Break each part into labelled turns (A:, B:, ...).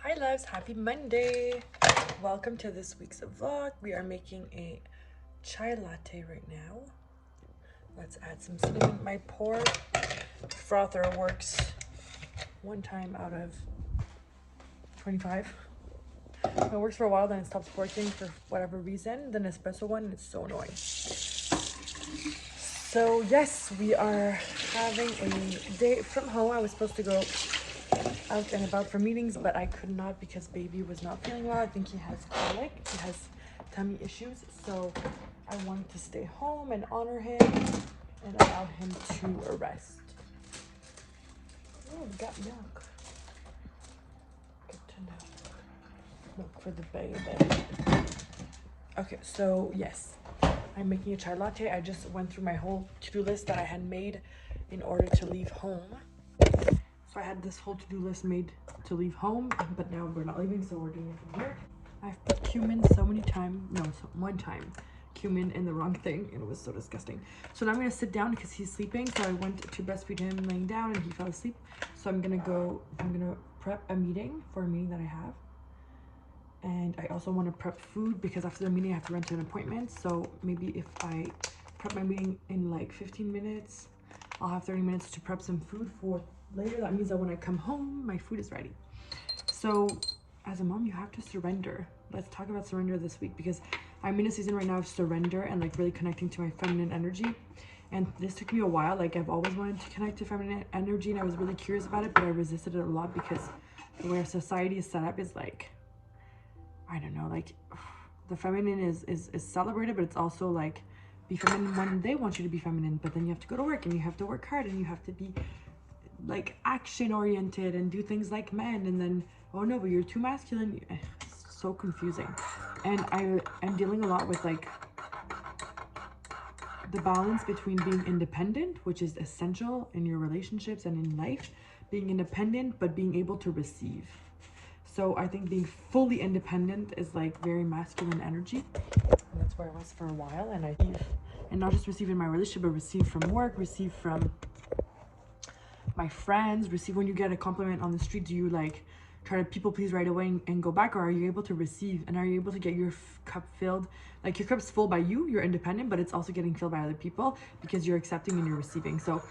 A: Hi loves, happy Monday. Welcome to this week's vlog. We are making a chai latte right now. Let's add some cinnamon. My pour frother works one time out of 25. It works for a while, then it stops working for whatever reason. The Nespresso one, it's so annoying. So yes, we are having a day from home. I was supposed to go out and about for meetings, but I could not because baby was not feeling well. I think he has colic, he has tummy issues, so I wanted to stay home and honor him and allow him to rest. Oh, we got milk. Good to know. Milk for the baby. Okay, so yes, I'm making a chai latte. I just went through my whole to-do list that I had made in order to leave home. So I had this whole to-do list made to leave home, but now we're not leaving, so we're doing it from here. I've put cumin so many times, one time, cumin in the wrong thing, and it was so disgusting. So now I'm gonna sit down because he's sleeping. So I went to breastfeed him laying down and he fell asleep. So I'm gonna prep a meeting for a meeting that I have. And I also want to prep food because after the meeting I have to run to an appointment. So maybe if I prep my meeting in like 15 minutes, I'll have 30 minutes to prep some food for later. That means that when I come home, my food is ready. So as a mom, you have to surrender. Let's talk about surrender this week because I'm in a season right now of surrender and like really connecting to my feminine energy. And this took me a while. Like I've always wanted to connect to feminine energy and I was really curious about it, but I resisted it a lot because the way our society is set up is like, I don't know, like the feminine is celebrated, but it's also like be feminine when they want you to be feminine, but then you have to go to work and you have to work hard and you have to be like action oriented and do things like men, and then oh no, but you're too masculine. It's so confusing. And I am dealing a lot with like the balance between being independent, which is essential in your relationships and in life, being independent but being able to receive. So I think being fully independent is like very masculine energy, and that's where I was for a while. And not just receive in my relationship, but receive from work, receive from my friends, receive when you get a compliment on the street. Do you like try to people please right away and go back, or are you able to receive, and are you able to get your cup filled? Like your cup's full by you're independent, but it's also getting filled by other people because you're accepting and you're receiving. So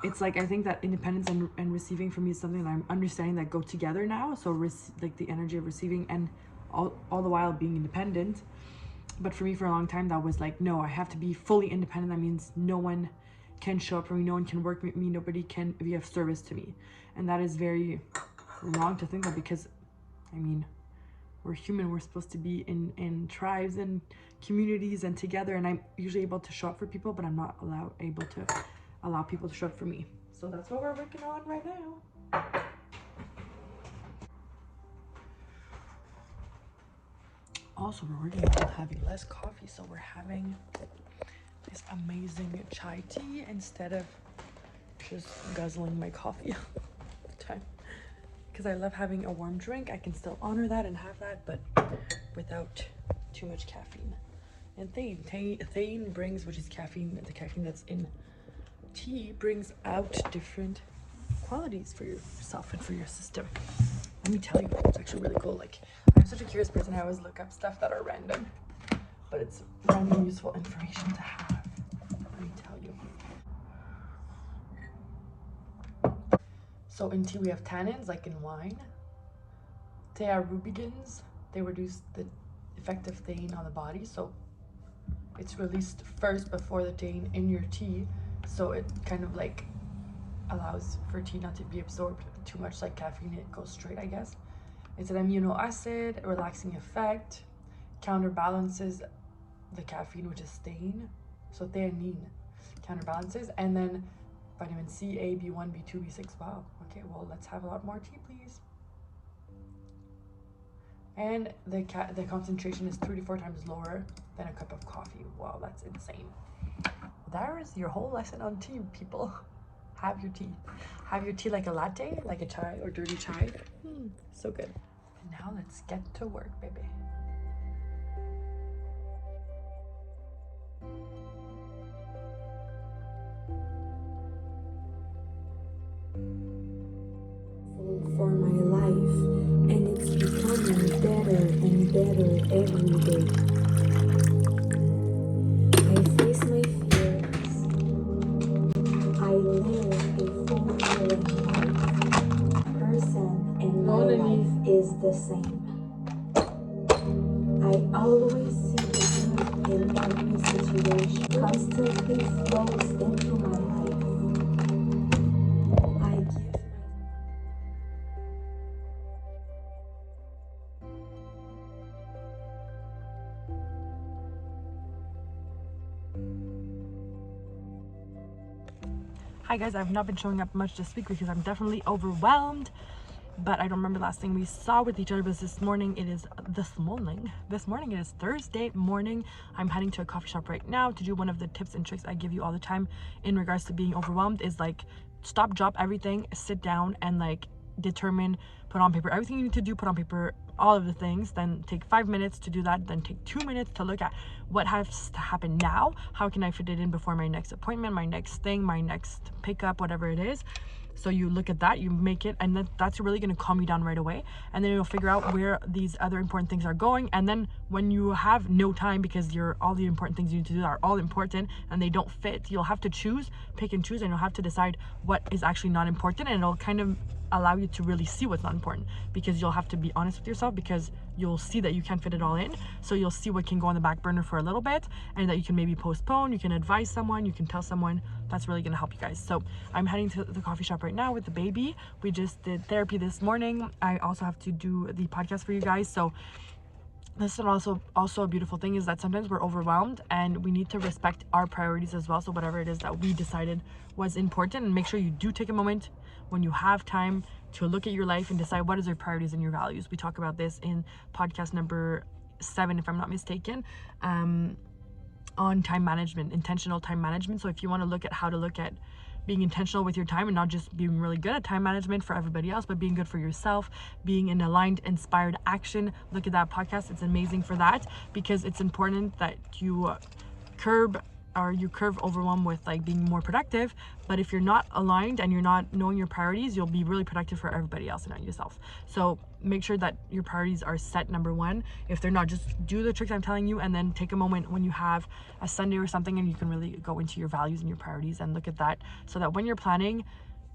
A: it's like I think that independence and receiving for me is something that I'm understanding that go together now. So like the energy of receiving and all the while being independent. But for me, for a long time, that was like, no, I have to be fully independent. That means no one can show up for me, no one can work with me, nobody can be of service to me. And that is very wrong to think that, because I mean, we're human, we're supposed to be in tribes and communities and together, and I'm usually able to show up for people, but I'm not able to allow people to show up for me. So that's what we're working on right now. Also, we're working on having less coffee, so we're having this amazing chai tea instead of just guzzling my coffee all the time. Because I love having a warm drink. I can still honor that and have that, but without too much caffeine. And theine brings, which is caffeine, the caffeine that's in tea brings out different qualities for yourself and for your system. Let me tell you, it's actually really cool. Like, I'm such a curious person. I always look up stuff that are random, but it's random useful information to have. Let me tell you. So in tea we have tannins, like in wine. Thearubigins, they reduce the effect of theine on the body, so it's released first before the theine in your tea so it kind of like allows for tea not to be absorbed too much like caffeine. It goes straight, I guess. It's an amino acid, relaxing effect, counterbalances the caffeine, which is theine. So theanine counterbalances, and then vitamin C, A, B1, B2, B6. Wow. Okay, well, let's have a lot more tea, please. And the concentration is 3 to 4 times lower than a cup of coffee. Wow, that's insane. There is your whole lesson on tea, people. Have your tea. Have your tea like a latte, like a chai or dirty chai. So good. And now let's get to work, baby.
B: For my life, and it's becoming better and better every day. I face my fears. I live a fulfilling life. Person and my life is the same. I always see the good in every situation. Constantly flows into my life. I give my
A: Hi guys, I've not been showing up much this week because I'm definitely overwhelmed, but I don't remember the last thing we saw with each other was this morning. It is this morning it is Thursday morning. I'm heading to a coffee shop right now to do one of the tips and tricks I give you all the time in regards to being overwhelmed. Is like stop, drop everything, sit down and like determine, put on paper everything you need to do, put on paper all of the things, then take 5 minutes to do that, then take 2 minutes to look at what has to happen now, how can I fit it in before my next appointment, my next thing, my next pickup, whatever it is. So you look at that, you make it, and that's really going to calm you down right away, and then you'll figure out where these other important things are going. And then when you have no time because all the important things you need to do are all important and they don't fit, you'll have to pick and choose, and you'll have to decide what is actually not important, and it'll kind of allow you to really see what's not important, because you'll have to be honest with yourself, because you'll see that you can't fit it all in. So you'll see what can go on the back burner for a little bit and that you can maybe postpone. You can advise someone, you can tell someone. That's really going to help you guys. So I'm heading to the coffee shop right now with the baby. We just did therapy this morning. I also have to do the podcast for you guys. So this is also a beautiful thing, is that sometimes we're overwhelmed and we need to respect our priorities as well. So whatever it is that we decided was important, and make sure you do take a moment when you have time to look at your life and decide what is your priorities and your values. We talk about this in podcast number 7, if I'm not mistaken, on time management, intentional time management. So if you want to look at how to look at being intentional with your time and not just being really good at time management for everybody else, but being good for yourself, being in aligned, inspired action, look at that podcast. It's amazing for that, because it's important that you curb overwhelm with like being more productive. But if you're not aligned and you're not knowing your priorities, you'll be really productive for everybody else and not yourself. So make sure that your priorities are set, number one. If they're not, just do the tricks I'm telling you, and then take a moment when you have a Sunday or something and you can really go into your values and your priorities and look at that, so that when you're planning,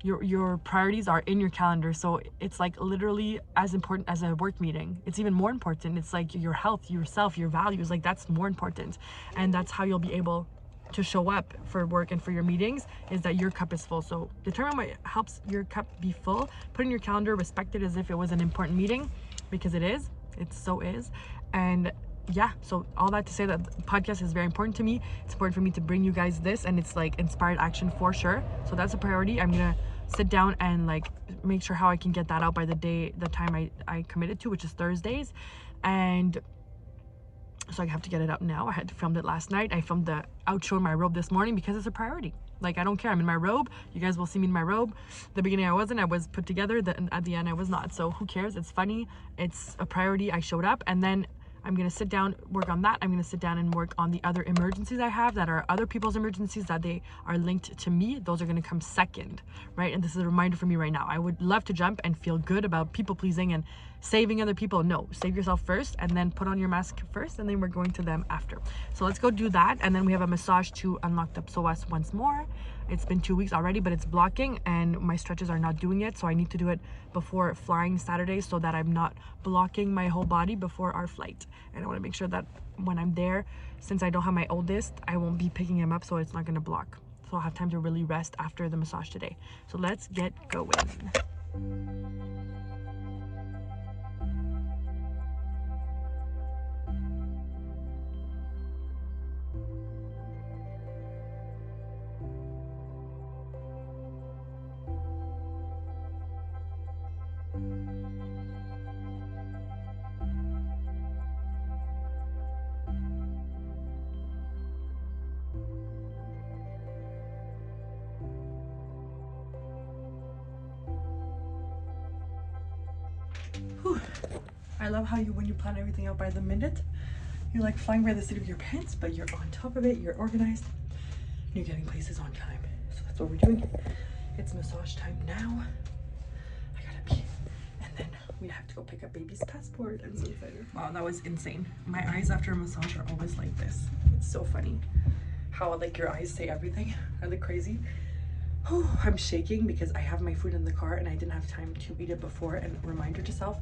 A: your priorities are in your calendar. So it's like literally as important as a work meeting. It's even more important. It's like your health, yourself, your values, like that's more important. And that's how you'll be able to show up for work and for your meetings, is that your cup is full. So determine what helps your cup be full, put in your calendar, respect it as if it was an important meeting, because it is. It so is. And yeah, so all that to say that the podcast is very important to me. It's important for me to bring you guys this, and it's like inspired action for sure. So that's a priority. I'm gonna sit down and like make sure how I can get that out by the time I committed to, which is Thursdays. And so I have to get it up now. I had to film it last night. I filmed the outro in my robe this morning because it's a priority. Like, I don't care. I'm in my robe. You guys will see me in my robe. The beginning I wasn't. I was put together. At the end I was not. So who cares? It's funny. It's a priority. I showed up, and then I'm going to sit down, work on that. I'm going to sit down and work on the other emergencies I have that are other people's emergencies, that they are linked to me. Those are going to come second, right? And this is a reminder for me right now. I would love to jump and feel good about people pleasing and saving other people. No, save yourself first, and then put on your mask first, and then we're going to them after. So let's go do that. And then we have a massage to unlock the psoas once more. It's been 2 weeks already, but it's blocking and my stretches are not doing it. So I need to do it before flying Saturday, so that I'm not blocking my whole body before our flight. And I want to make sure that when I'm there, since I don't have my oldest, I won't be picking him up, so it's not going to block. so I'll have time to really rest after the massage today. So let's get going. Whew. I love how when you plan everything out by the minute, you're like flying by the seat of your pants, but you're on top of it, you're organized, and you're getting places on time. So that's what we're doing. It's massage time now. I gotta pee. And then we have to go pick up baby's passport. I'm so excited. Wow, that was insane. My eyes after a massage are always like this. It's so funny how like your eyes say everything. Are they crazy? Oh, I'm shaking because I have my food in the car and I didn't have time to eat it before. And reminder to self,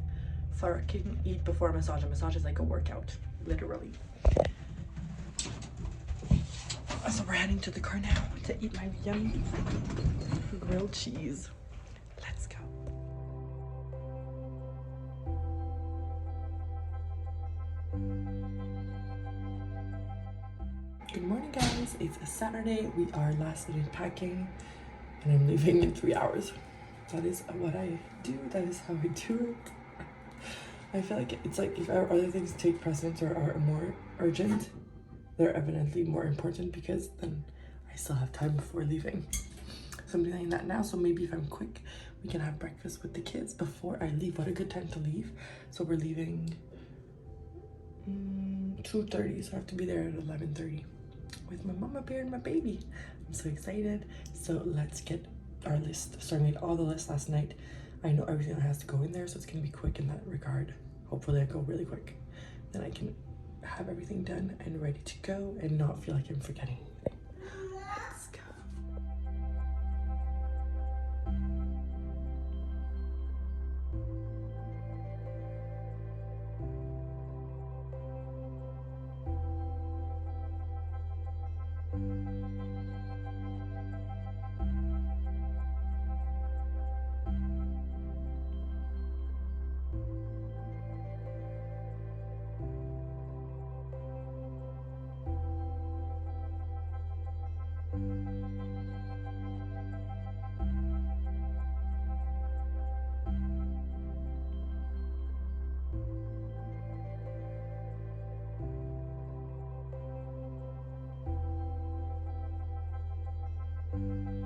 A: fucking eat before a massage. A massage is like a workout, literally. So we're heading to the car now to eat my yummy grilled cheese. Let's go. Good morning, guys. It's a Saturday. We are last minute packing and I'm leaving in 3 hours. That is what I do. That is how I do it. I feel like it's like if other things take precedence or are more urgent, they're evidently more important because then I still have time before leaving. So I'm doing that now. So maybe if I'm quick, we can have breakfast with the kids before I leave. What a good time to leave. So we're leaving 2:30. So I have to be there at 11:30 with my mama bear and my baby. I'm so excited. So let's get our list. So I made all the lists last night. I know everything that has to go in there, so it's gonna be quick in that regard. Hopefully I go really quick. Then I can have everything done and ready to go and not feel like I'm forgetting anything. Let's go. Good morning,